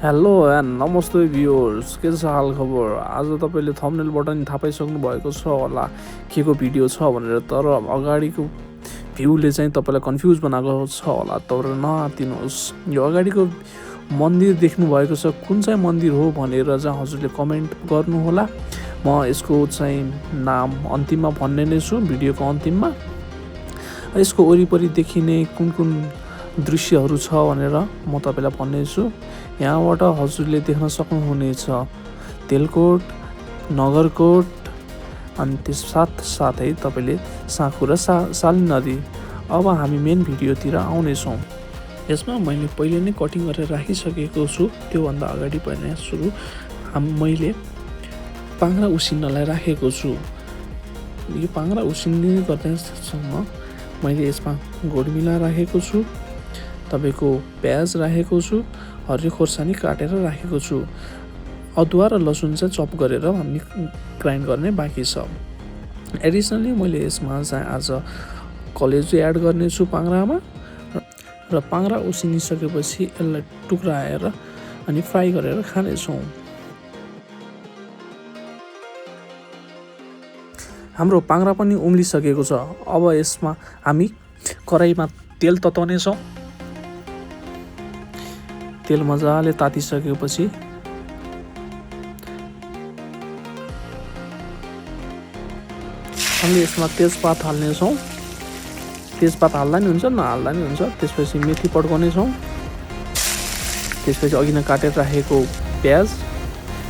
Hello and नमस्ते viewers, के छ हाल खबर। आज तपाईँले थम्बनेलबाट नि थाहा पाइसक्नु भएको छ होला के को भिडियो छ भनेर, तर अगाडिको भ्यूले चाहिँ तपाईँलाई कन्फ्युज बनाएको छ होला, तर नआत्तिनुहोस्। यो अगाडिको मन्दिर देख्नु भएको छ, कुन चाहिँ मन्दिर हो भनेर चाहिँ हजुरले कमेन्ट गर्नुहोला। म यसको चाहिँ नाम अन्तिममा भन्ने नै छु, भिडियोको अन्तिममा। यसको वरिपरि देखिने कुन कुन दृश्यहरू छ भनेर म तपाईँलाई भन्नेछु। यहाँबाट हजुरले देख्न सक्नुहुनेछ तेलकोट, नगरकोट, अनि त्यस साथसाथै तपाईँले साँखु र साली नदी। अब हामी मेन भिडियोतिर आउनेछौँ। यसमा मैले पहिले नै कटिङ गरेर राखिसकेको छु। त्योभन्दा अगाडि पहिला मैले पाङ्ग्रा उसिन्नलाई राखेको छु। यो पाङ्ग्रा उसिन्ने गर्दासम्म मैले यसमा गोडमिला राखेको छु, तपाईँको प्याज राखेको छु, हरियो खोर्सानी काटेर राखेको छु। अदुवा र लसुन चाहिँ चप गरेर हामी ग्राइन्ड गर्ने बाँकी छ। एडिसनली मैले यसमा चाहिँ आज कलेजु एड गर्नेछु पाङ्ग्रामा, र पाङ्ग्रा उसिनिसकेपछि यसलाई टुक्राएर अनि फ्राई गरेर खानेछौँ। हाम्रो पाङ्ग्रा पनि उम्लिसकेको छ। अब यसमा हामी कराईमा तेल तताउनेछौँ। तेल मजाले तातिसकेपछि हामीले यसमा तेजपात हाल्नेछौँ। तेजपात हाल्दा नि हुन्छ, नहाल्दा नि हुन्छ। त्यसपछि मेथी पड्काउनेछौँ। त्यसपछि अघि नै काटेर राखेको प्याज,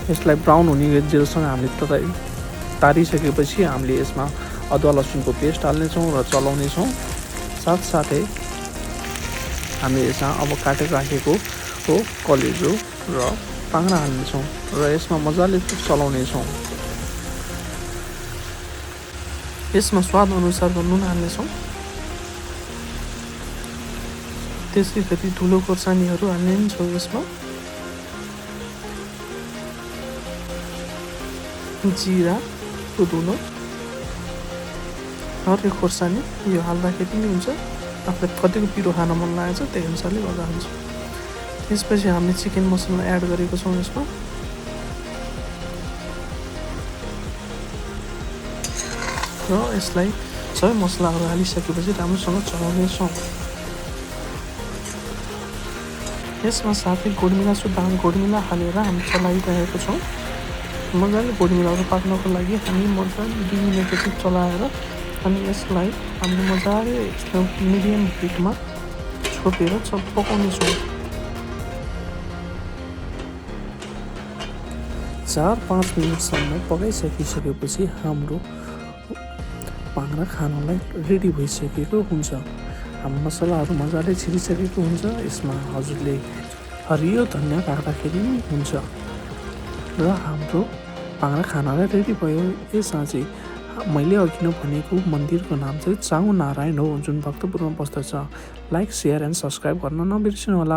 यसलाई ब्राउन हुने जेलसँग हामीले तारिसकेपछि हामीले यसमा अदुवा लसुनको पेस्ट हाल्नेछौँ र चलाउनेछौँ। साथसाथै हामीले यसमा अब काटेर राखेको कलेजो र पाङ्ग्रा हाल्नेछौँ र यसमा मजाले चलाउनेछौँ। यसमा स्वाद अनुसारको नुन हाल्नेछौँ। त्यसै गरी ठुलो खोर्सानीहरू हाल्नेछौँ। यसमा जिरा, पुदिना, हरियो खोर्सानी यो हाल्दाखेरि नि हुन्छ। आफूलाई कतिको पिरो खान मन लागेको छ त्यही अनुसारले गर्दा हुन्छ। त्यसपछि हामीले चिकन मसला एड गरेको छौँ यसमा, र यसलाई सबै मसलाहरू हालिसकेपछि राम्रोसँग चलाउनेछौँ। यसमा साथै गोडमिला गोडमिला हालेर हामी चलाइरहेको छौँ। मजाले गोडमिलाहरू पाक्नको लागि हामी मजाले 2 मिनट जति चलाएर अनि यसलाई हामीले मजाले मिडियम हिटमा छोपेर पकाउनेछौँ। 4-5 मिनटसम्म पकाइसकिसकेपछि हाम्रो पाङ्ग्रा खानलाई रेडी भइसकेको हुन्छ। हाम्रो मसलाहरू मजाले छिरिसकेको हुन्छ। यसमा हजुरले हरियो धनियाँ राख्दाखेरि पनि हुन्छ र हाम्रो पाङ्ग्रा खानालाई रेडी भयो। यो साँच्चै मैले अघि नै भनेको मन्दिरको नाम चाहिँ चाङ नारायण हो, जुन भक्तपुरमा बस्दछ। लाइक, सेयर एन्ड सब्सक्राइब गर्न नबिर्सिनु होला।